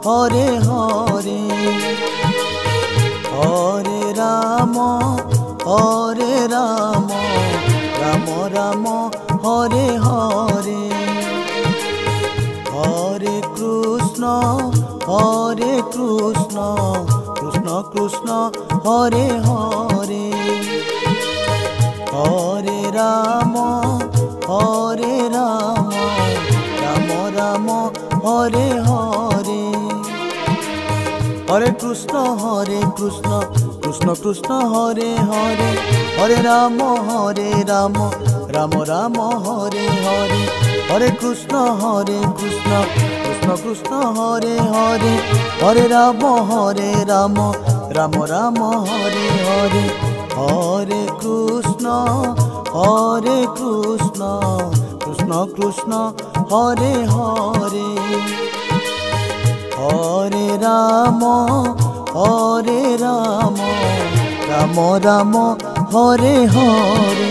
Hare Hare Hare Ram Ram Ram Hare Hare Hare Krishna Krishna Krishna Hare Hare Hare Ram Ram Ram Hare Hare Hare Krishna Krishna Krishna Hare Hare Hare Ram Ram Ram Hare Hare Hare Krishna Krishna Krishna Hare Hare Hare Ram Ram Ram Hare Hare Hare Krishna Krishna Krishna Hare Hare Hare Ram Ram Hare Hare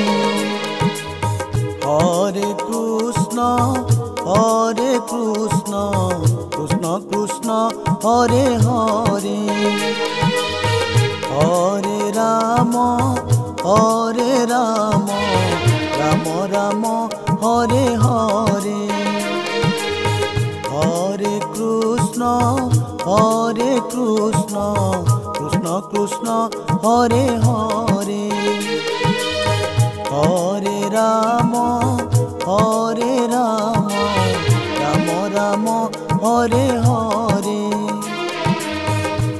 Hare Krishna Krishna Krishna Hare Hare Hare Ram Ram Hare Hare Hare Krishna Krishna Hare Hare Hare Ram Ram Hare Hare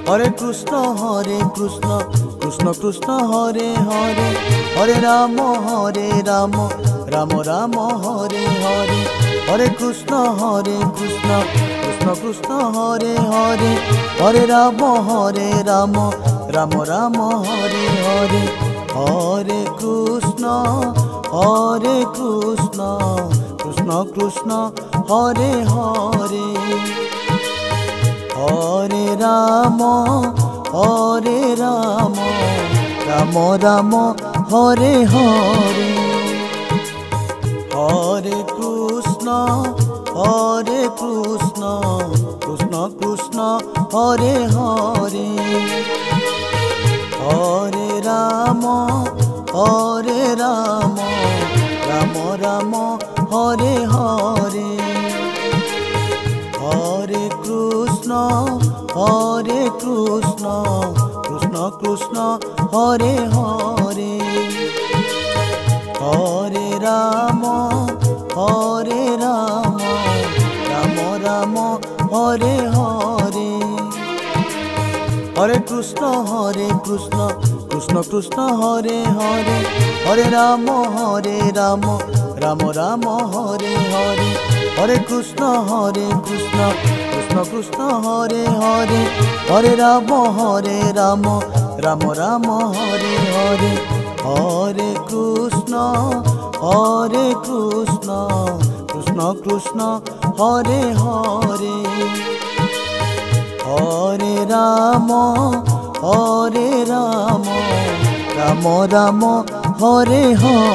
Hare Krishna Krishna Hare Hare Hare Ram Ram Hare Hare Hare Krishna Krishna Krishna Hare Hare Hare Ram Ram Hare Hare Hare Krishna Krishna Hare Hare Hare Ram Ram Hare Hare Hare Krishna Krishna Hare Hare Hare Ram Ram Hare Hare Hare Krishna Krishna Hare Hare Hare Ram Ram Hare Hare Hare Krishna Krishna Hare Hare Hare Ram Ram Hare Hare Hare Krishna Krishna Krishna Hare Hare Hare Ram Ram Hare Hare Hare Krishna Krishna Hare Hare Hare Ram Ram Hare Hare Hare Krishna Krishna Hare Hare Hare Ram Ram Hare Hare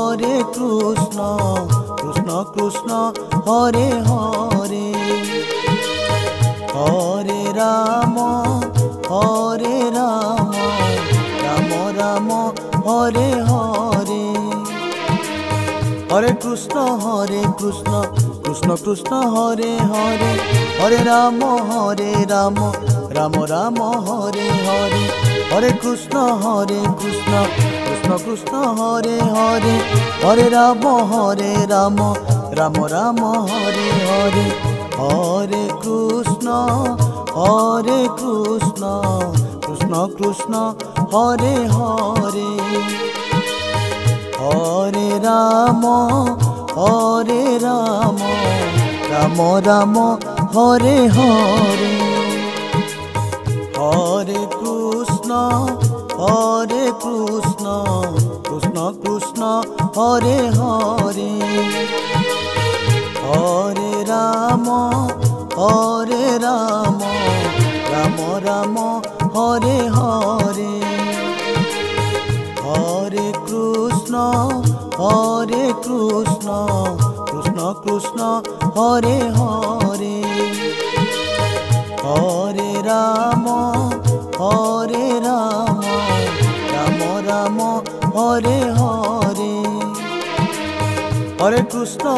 Hare Krishna Krishna Hare Hare Hare Ram Ram Hare Hare Hare Krishna Krishna Hare Hare Hare Ram Ram Hare Hare Hare Krishna Krishna Krishna Hare Hare Hare Ram Ram Hare Hare Hare Krishna Krishna Krishna Krishna Hare Hare Hare Ram Ram Ram Hare Hare Hare Krishna Krishna Krishna Hare Hare Hare Ram Ram Ram Hare Hare Hare Krishna Krishna Krishna Hare Hare Hare Ram Ram Ram Hare Hare Hare Krishna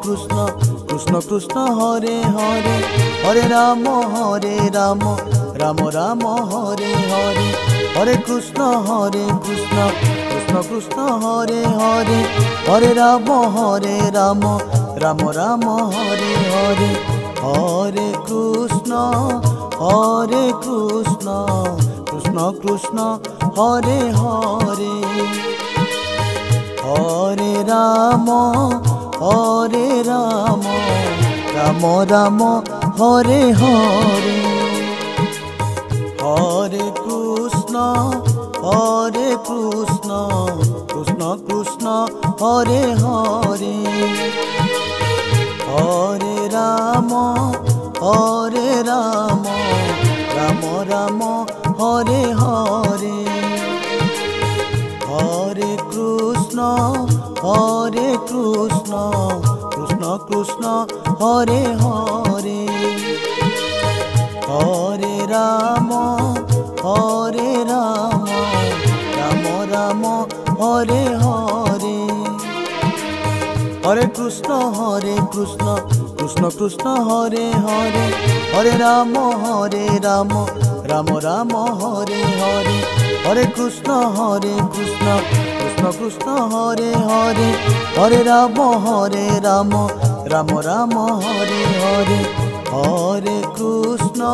Krishna Krishna Hare Hare Hare Ram Ram Ram Hare Hare Hare Krishna Krishna Krishna Hare Hare Hare Ram Ram Ram Hare Hare Hare Krishna Krishna Krishna Hare Hare Hare Ram Ram Ram Hare Hare Hare Krishna Krishna Krishna Hare Hare Hare Ram Ram Ram Hare Hare Hare Krishna Krishna Krishna Hare Hare Hare Ram Ram Ram Hare Hare Hare Krishna Krishna Krishna Hare Hare Hare Ram Ram Ram Hare Hare Hare Krishna Krishna Krishna Hare Hare Hare Ram Ram Ram Hare Hare Hare Krishna Krishna Krishna Hare Hare Hare Ram Ram Ram Hare Hare Hare Krishna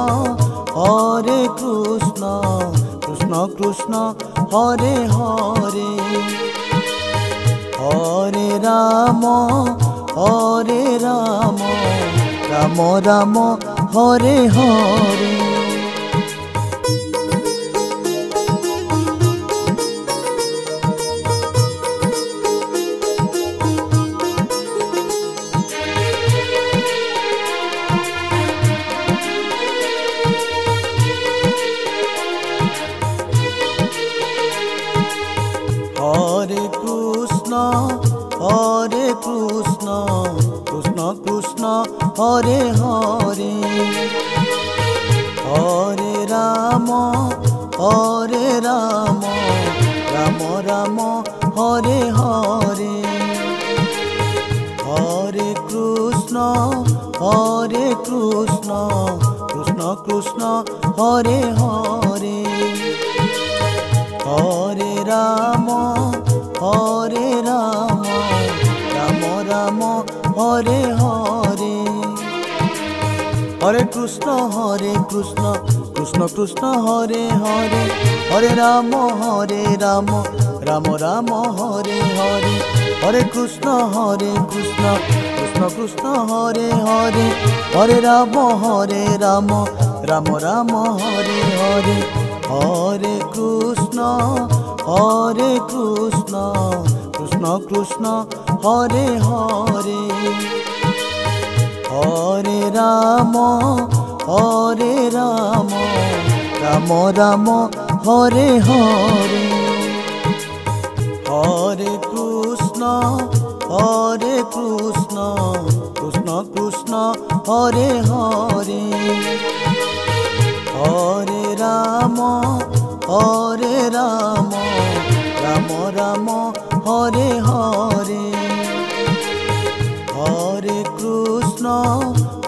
Krishna Krishna Hare Hare Hare Ram Ram Ram Hare Hare Hare Krishna Krishna Krishna Hare Hare Hare Ram Ram Ram Hare Hare Hare Krishna Krishna Krishna Hare Hare Hare Ram Ram Ram Hare Hare Hare Krishna Krishna Krishna Hare Hare Hare Ram Ram Ram Hare Hare Hare Krishna Krishna Krishna Hare Hare Hare Ram Ram Ram Hare Hare Hare Krishna Krishna Krishna Hare Hare Hare Ram Ram Ram Hare Hare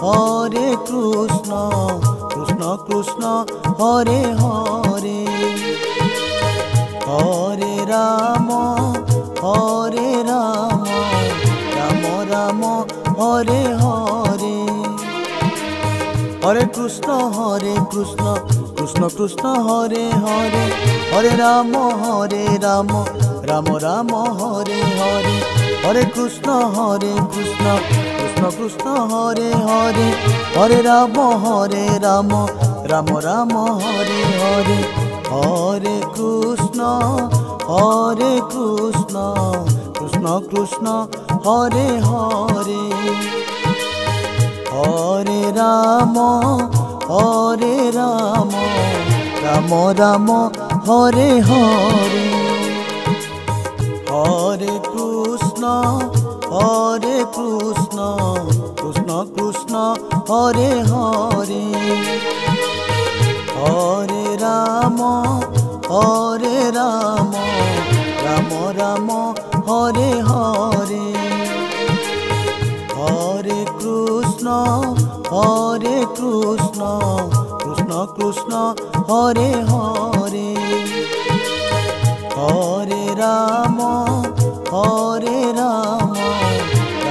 Hare Krishna Krishna Krishna Hare Hare Hare Ram Ram Ram Hare Hare Hare Krishna Krishna Krishna Hare Hare Hare Ram Ram Ram Hare Hare Hare Krishna Krishna Krishna Hare Hare Hare Ram Ram Ram Hare Hare Hare Krishna Krishna Krishna Hare Hare Hare Ram Ram Ram Hare Hare Hare Krishna Krishna Krishna Hare Hare Hare Ram Ram Ram Hare Hare Hare Krishna Krishna Krishna Hare Hare Hare Ram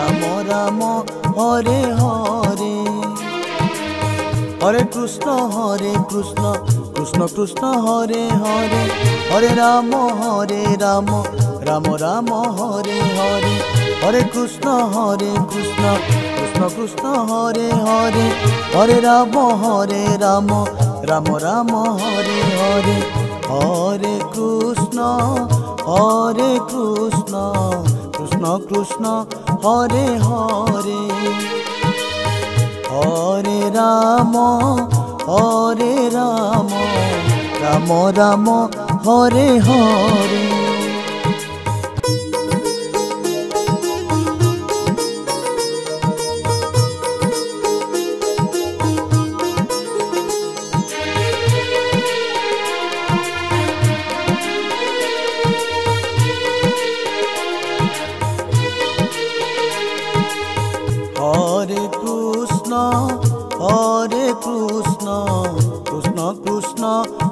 Ram Hare Hare Hare Krishna Krishna Krishna Hare Hare Hare Ram Ram Hare Hare Hare Krishna Krishna Krishna Hare Hare Hare Ram Ram Hare Hare Hare Krishna Krishna Krishna Hare Hare Hare Ram Ram Hare Hare Hare Krishna Krishna Krishna Hare Hare Hare Ram Ram Hare Hare Hare Krishna Krishna Krishna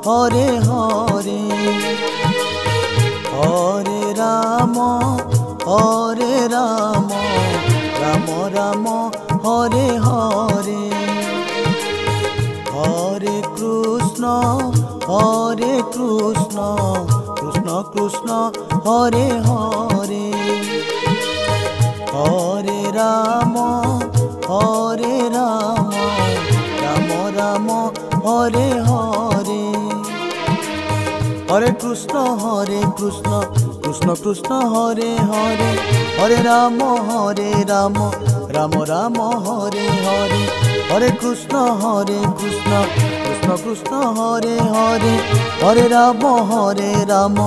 Hare Hare Hare Ram Ram Hare Hare Hare Krishna Krishna Krishna Hare Hare Hare Ram Ram Hare Hare Hare Krishna Krishna Krishna Hare Hare Hare Ram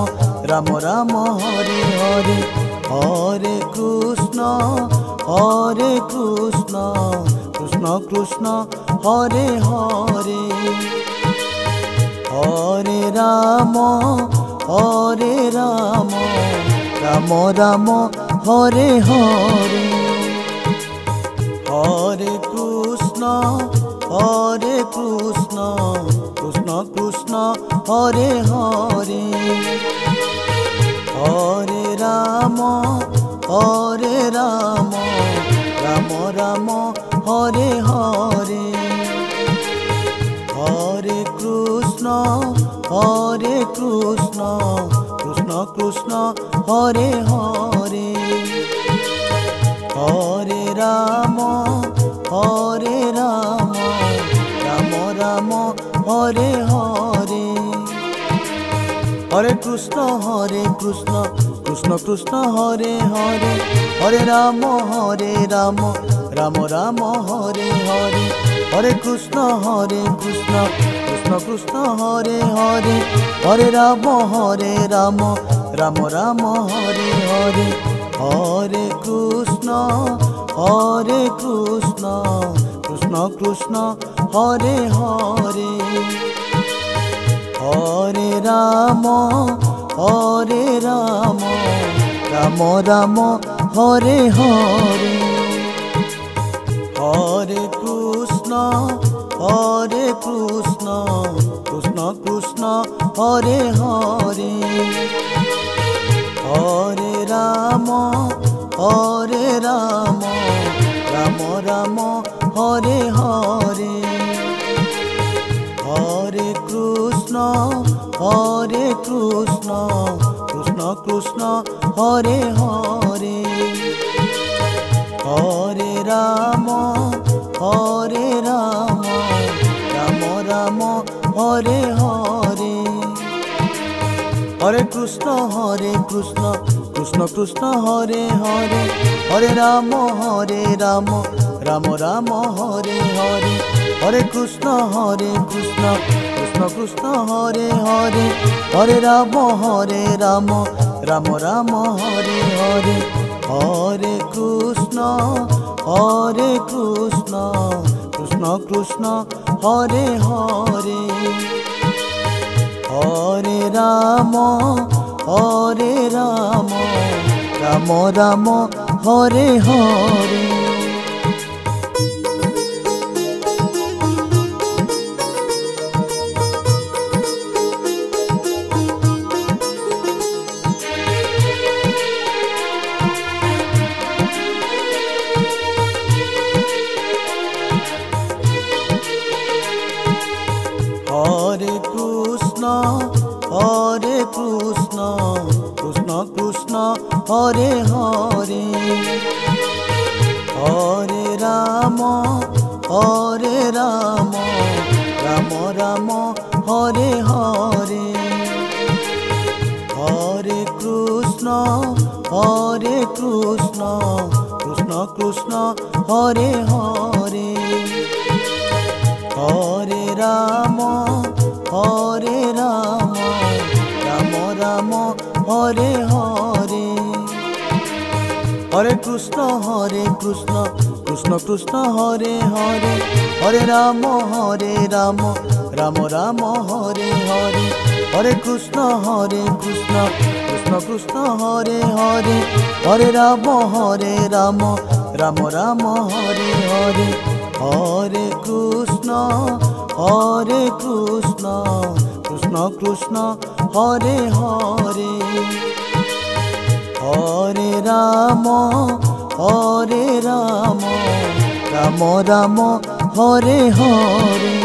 Ram Hare Hare Hare Krishna Krishna Krishna Hare Hare Hare Ram Ram Hare Hare Hare Krishna Krishna Krishna Hare Hare Hare Ram Ram Hare Hare Hare Krishna Krishna Krishna Hare Hare Hare Ram Ram Hare Hare Hare Krishna Krishna Krishna Hare Hare Hare Ram Ram Hare Hare Hare Krishna Krishna Krishna Hare Hare Hare Ram Ram Hare Hare Hare Krishna Krishna Krishna Hare Hare Hare Ram Ram Hare Hare Hare Krishna Krishna Krishna Hare Hare Hare Ram Ram Hare Hare Hare Krishna Hare Krishna Krishna Krishna Hare Hare Hare Ram Ram Ram Hare Hare Hare Krishna Krishna Krishna Hare Hare Hare Ram Ram Ram Hare Hare Hare Krishna Krishna Krishna Hare Hare Hare Ram Ram Ram Hare Hare Hare Krishna Krishna Krishna Hare Hare Hare Ram Ram Ram Hare Hare Hare Krishna Krishna Krishna Hare Hare Hare Ram Ram Ram Hare Hare Hare Krishna Krishna Krishna Hare Hare Hare Ram Ram Ram Hare Hare Hare Krishna Krishna Krishna Hare Hare Hare Ram Ram Ram Hare Hare Hare Krishna Krishna Krishna Hare Hare Hare Ram Ram Ram Hare Hare Hare Krishna Krishna Krishna Hare Hare Hare Ram Ram Ram Hare Hare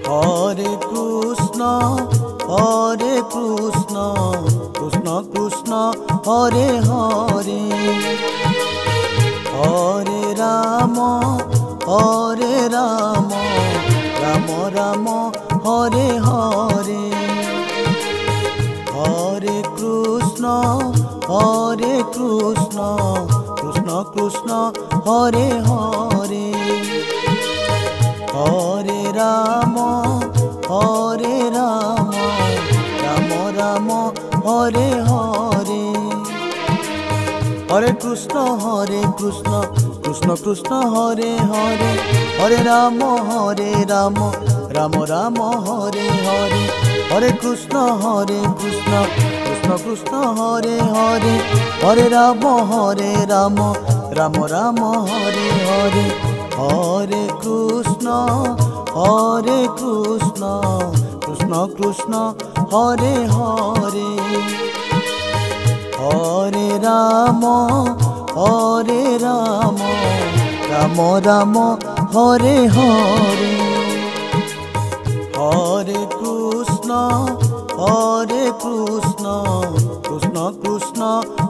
Hare Krishna Krishna Krishna Hare Hare Hare Ram Ram Ram Hare Hare Hare Krishna Krishna Hare Hare Hare Ram Ram Ram Hare Hare Hare Krishna Krishna Hare Hare Hare Ram Ram Ram Hare Hare Hare Krishna Krishna Hare Hare Hare Ram Ram Ram Hare Hare Hare Krishna Krishna Hare Hare Hare Ram Ram Ram Hare Hare Hare Krishna Krishna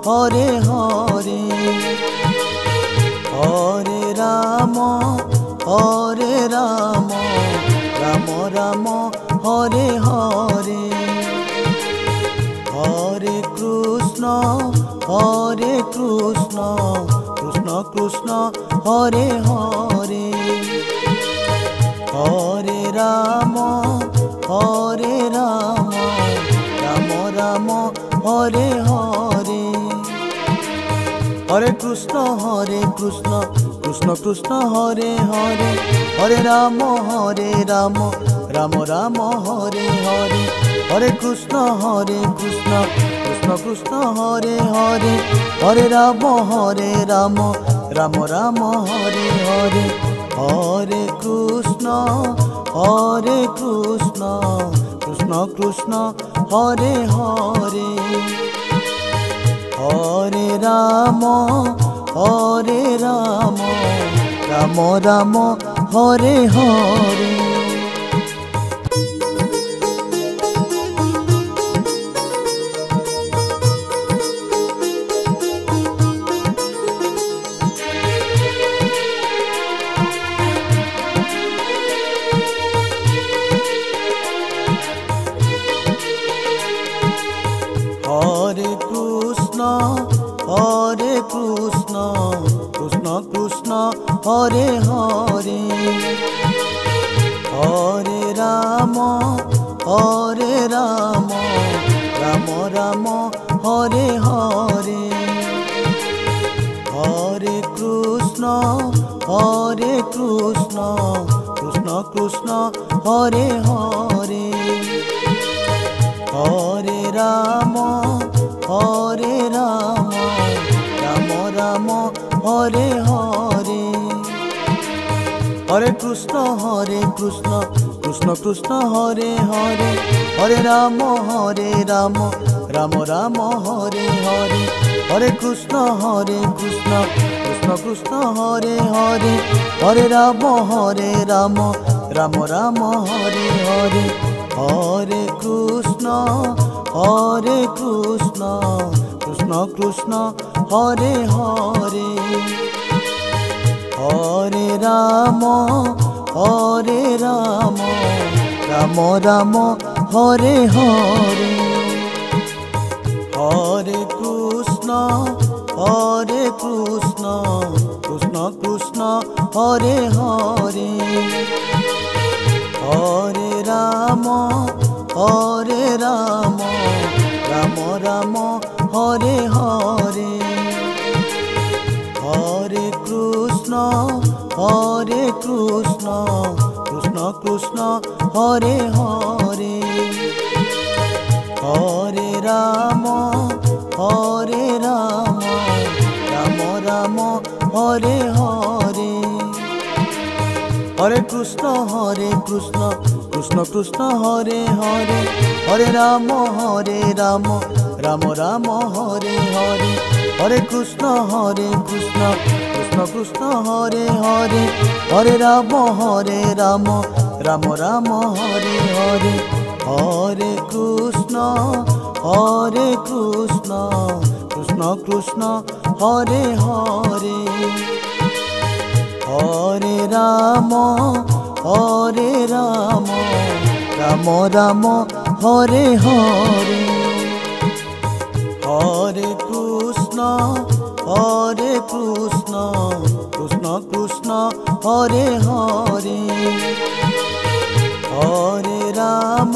Hare Hare Hare Ram Ram Ram Hare Hare Hare Krishna Krishna Hare Hare Hare Ram Ram Ram Hare Hare Hare Krishna Krishna Hare Hare Hare Ram Ram Ram Hare Hare Hare Krishna Krishna Hare Hare Hare Ram Ram Ram Hare Hare Hare Krishna Krishna Hare Hare Hare Ram Ram Ram Hare Hare Hare Krishna Krishna Krishna Hare Hare Hare Ram Ram Ram Hare Hare Hare Krishna Krishna Krishna Hare Hare Hare Ram Ram Ram Hare Hare Hare Krishna Krishna Krishna Hare Hare Hare Ram Ram Ram Hare Hare Hare Krishna Krishna Krishna Hare Hare Hare Ram Ram Ram Hare Hare Hare Krishna Krishna Krishna Hare Hare Hare Ram Ram Ram Hare Hare Hare Krishna Krishna Krishna Hare Hare Hare Ram Ram Ram Hare Hare Hare Krishna Krishna Krishna Hare Hare Hare Ram Ram Ram Hare Hare Hare Krishna Krishna Hare Hare Hare Ram Ram Ram Hare Hare Hare Krishna Krishna Krishna Hare Hare Hare Ram Ram Ram Hare Hare Hare Krishna Krishna Krishna Hare Hare Hare Ram Ram Ram Hare Hare Hare Krishna Krishna Krishna Hare Hare Hare Ram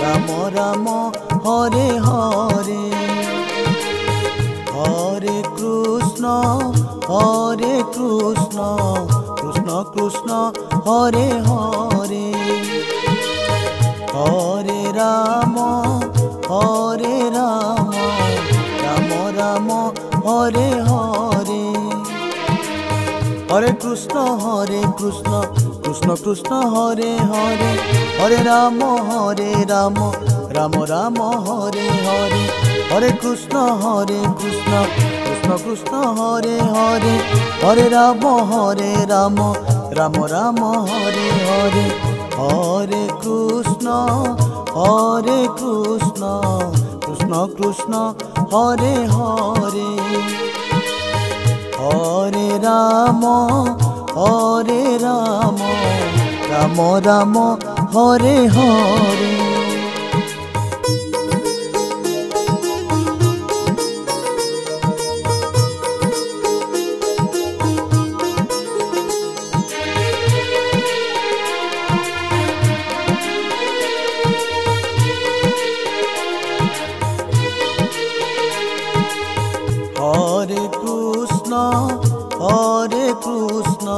Ram Ram Hare Hare Hare Krishna Krishna Hare Hare Hare Ram Ram Ram Hare Hare Hare Krishna Krishna Hare Hare Hare Ram Ram Ram Hare Hare Hare Krishna Krishna Krishna Hare Hare Hare Ram Ram Ram Hare Hare Hare Krishna Krishna Hare Hare Hare Ram Ram Ram Hare Hare Hare Krishna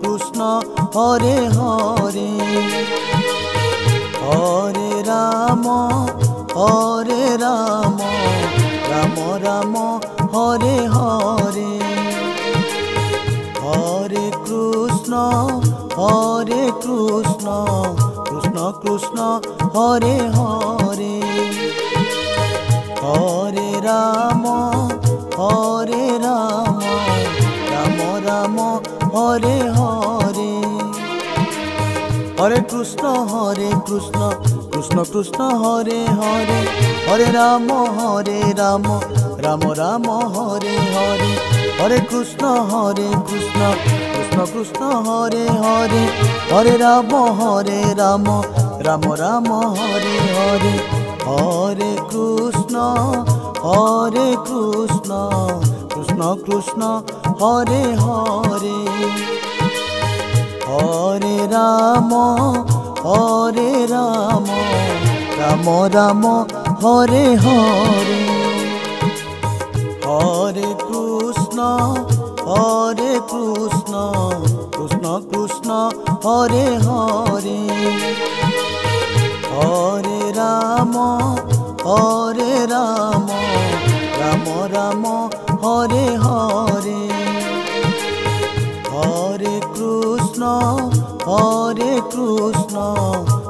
Krishna Hare Hare Hare Ram Ram Ram Hare Hare Hare Krishna Krishna Hare Hare Hare Ram Ram Ram Hare Hare Hare Krishna Krishna Hare Hare Hare Ram Ram Ram Hare Hare Hare Krishna Krishna Krishna Hare Hare Hare Ram Ram Ram Hare Hare Hare Krishna Krishna Krishna Hare Hare, Hare Ram Ram Ram Hare Hare, Hare Krishna Krishna Krishna Hare Hare, Hare Ram Ram Ram Hare Hare, Hare Krishna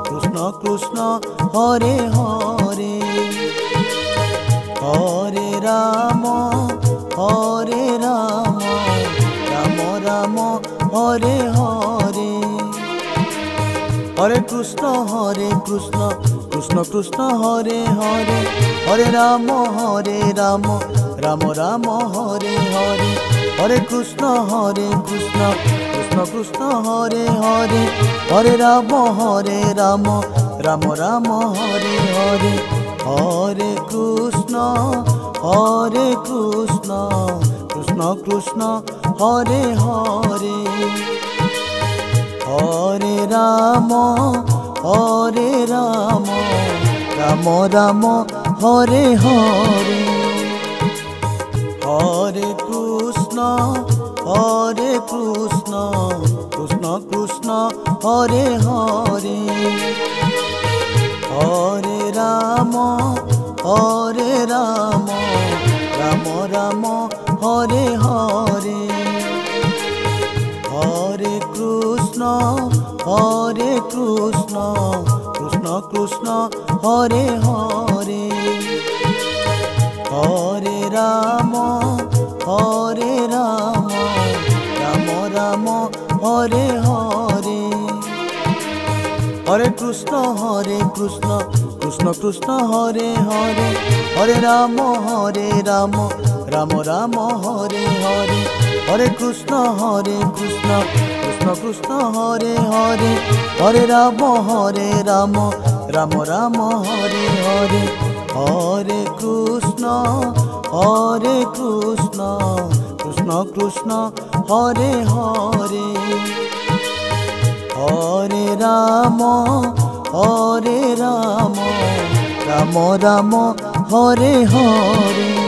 Krishna Krishna Hare Hare, Hare Ram Ram Ram Hare Hare, Hare Krishna Krishna Krishna Hare Hare, Hare Ram Ram Ram Hare Hare, Hare Krishna Krishna Krishna Hare Hare, Hare Ram Ram Ram Hare Hare, Hare Krishna Krishna Krishna Hare Hare, Hare Ram Ram Ram Hare Hare, Hare Krishna Krishna Krishna Hare Hare, Hare Ram Ram Ram Hare Hare, Hare Krishna Krishna Krishna Hare Hare, Hare Ram Ram Ram Hare Hare, Hare Krishna Krishna Krishna Hare Hare, Hare Ram Ram Ram Hare Hare, Hare Krishna Krishna Krishna Hare Hare, Hare Ram Ram Ram Hare Hare, Hare Krishna Krishna Krishna Hare Hare, Hare Ram Ram Ram Hare Hare.